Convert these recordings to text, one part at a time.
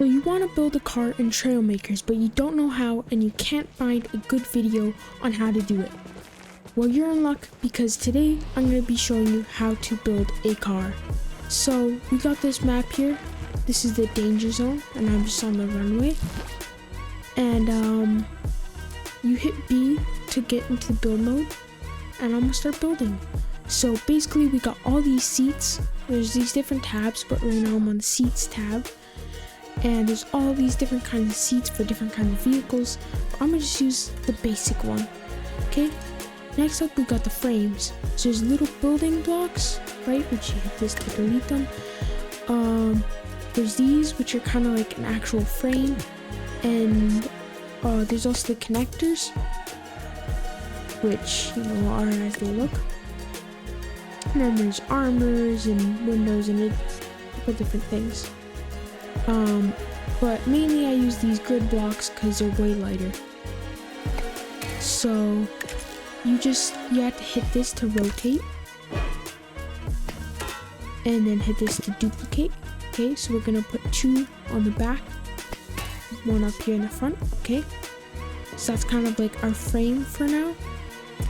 So you want to build a car in Trailmakers, but you don't know how and you can't find a good video on how to do it. Well, you're in luck because today I'm going to be showing you how to build a car. So we got this map here. This is the danger zone and I'm just on the runway. And you hit B to get into the build mode and I'm going to start building. So basically we got all these seats. There's these different tabs, but right now I'm on the seats tab. And there's all these different kinds of seats for different kinds of vehicles. But I'm gonna just use the basic one. Okay. Next up, we got the frames. So there's little building blocks, right? Which you hit this to delete them. There's these, which are kind of like an actual frame, and there's also the connectors, which are as they look. And then there's armors and windows and a couple different things. But mainly I use these grid blocks because they're way lighter. So you have to hit this to rotate. And then hit this to duplicate. Okay, so we're gonna put 2 on the back, 1 up here in the front. Okay, so that's kind of like our frame for now.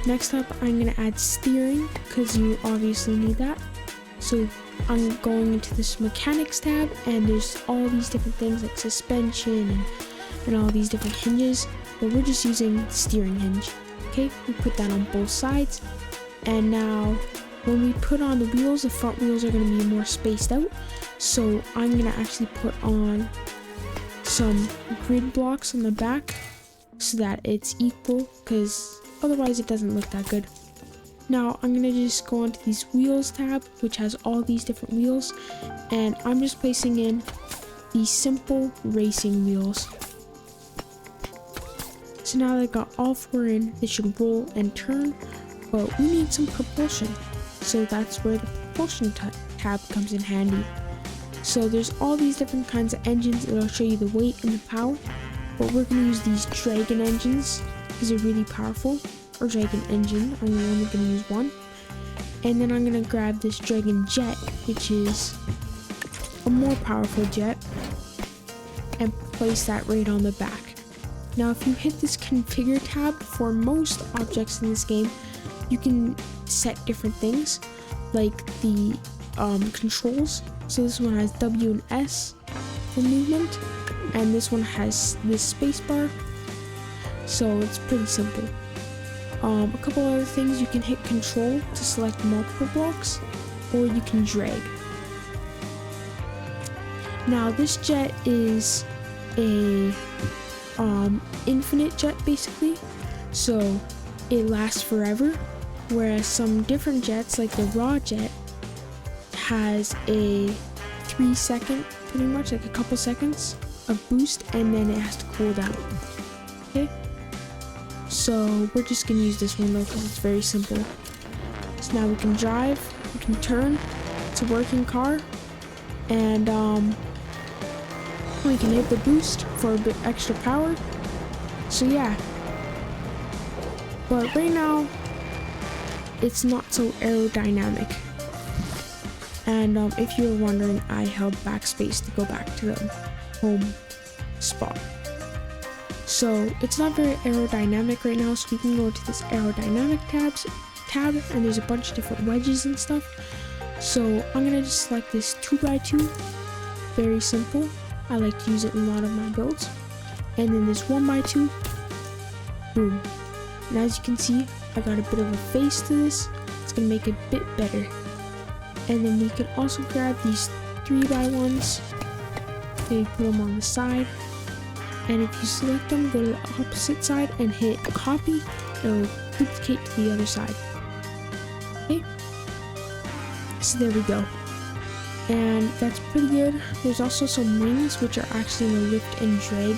Next up, I'm gonna add steering because you obviously need that. So I'm going into this mechanics tab and there's all these different things like suspension and all these different hinges, but we're just using the steering hinge. Okay, we put that on both sides, and now when we put on the wheels, the front wheels are going to be more spaced out. So I'm going to actually put on some grid blocks on the back so that it's equal, because otherwise it doesn't look that good. Now I'm going to just go onto these wheels tab, which has all these different wheels, and I'm just placing in these simple racing wheels. So now that I got all 4 in, they should roll and turn, but we need some propulsion. So that's where the propulsion tab comes in handy. So there's all these different kinds of engines. It'll show you the weight and the power, but we're going to use these dragon engines because they're really powerful. Or dragon engine, I'm only going to use 1. And then I'm going to grab this dragon jet, which is a more powerful jet, and place that right on the back. Now if you hit this configure tab, for most objects in this game you can set different things like the controls. So this one has W and S for movement, and this one has this space bar, so it's pretty simple. A couple other things, you can hit control to select multiple blocks, or you can drag. Now this jet is a infinite jet basically, so it lasts forever, whereas some different jets like the raw jet has a 3-second, pretty much like a couple seconds of boost, and then it has to cool down. Okay, so we're just gonna use this one though because it's very simple. So now we can drive, we can turn, it's a working car, and we can hit the boost for a bit extra power. So yeah, but right now it's not so aerodynamic. And if you were wondering, I held backspace to go back to the home spot. So it's not very aerodynamic right now, so we can go to this aerodynamic tab, and there's a bunch of different wedges and stuff. So I'm gonna just select this 2x2, very simple. I like to use it in a lot of my builds. And then this 1x2, boom. And as you can see, I got a bit of a face to this. It's gonna make it a bit better. And then we can also grab these 3x1s, okay, put them on the side. And if you select them, go to the opposite side and hit copy, it'll duplicate to the other side. Okay, so there we go. And that's pretty good. There's also some wings which are actually in the lift and drag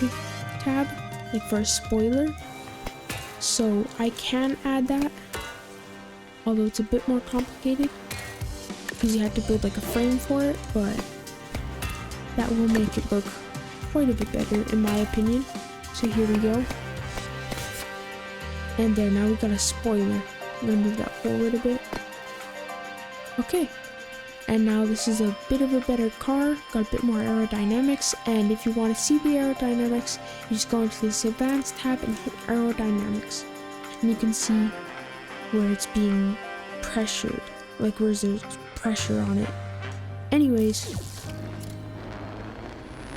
tab, like for a spoiler. So I can add that, although it's a bit more complicated because you have to build like a frame for it, but that will make it look quite a bit better in my opinion. So here we go. And there, now we got a spoiler. I'm gonna move that forward a bit. Okay, And now this is a bit of a better car, got a bit more aerodynamics. And if you want to see the aerodynamics, you just go into this advanced tab and hit aerodynamics. And you can see where it's being pressured, like where there's pressure on it. Anyways,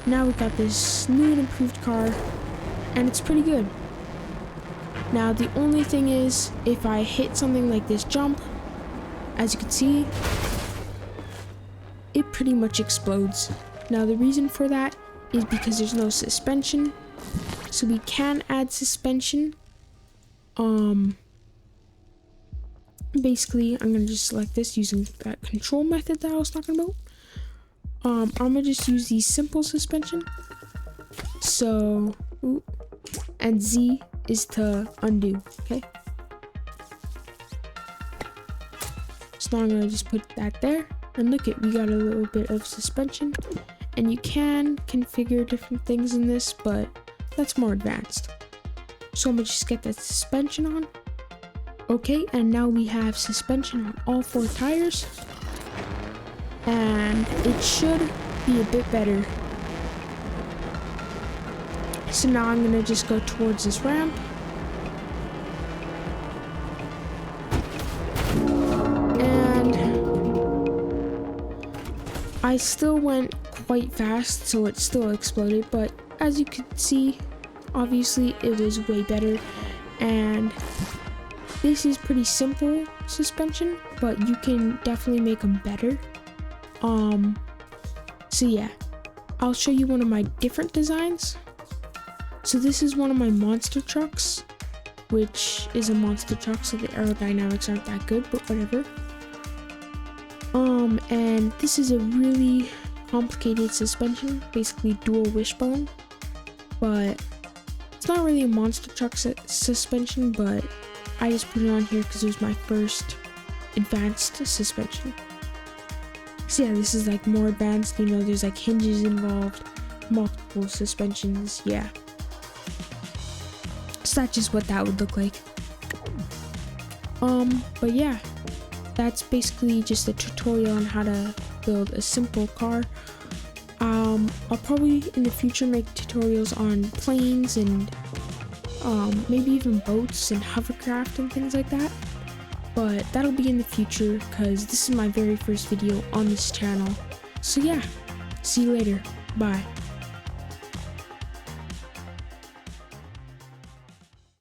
now we got this new and improved car, and it's pretty good. Now the only thing is, if I hit something like this jump, as you can see, it pretty much explodes. Now the reason for that is because there's no suspension, so we can add suspension. Basically, I'm gonna just select this using that control method that I was talking about. I'm gonna just use the simple suspension. So, and Z is to undo, okay? So now I'm gonna just put that there, and look it, we got a little bit of suspension. And you can configure different things in this, but that's more advanced. So I'm gonna just get that suspension on. Okay, and now we have suspension on all 4 tires. And it should be a bit better. So now I'm gonna just go towards this ramp. And I still went quite fast, so it still exploded, but as you could see, obviously it was way better. And this is pretty simple suspension, but you can definitely make them better. So yeah, I'll show you one of my different designs. So this is one of my monster trucks, which is a monster truck, so the aerodynamics aren't that good, but whatever. And this is a really complicated suspension, basically dual wishbone, but it's not really a monster truck suspension, but I just put it on here because it was my first advanced suspension. So yeah, this is like more advanced, you know, there's like hinges involved, multiple suspensions, yeah. So that's just what that would look like. But yeah, that's basically just a tutorial on how to build a simple car. I'll probably in the future make tutorials on planes and maybe even boats and hovercraft and things like that, but that'll be in the future because this is my very first video on this channel. So yeah, see you later, bye.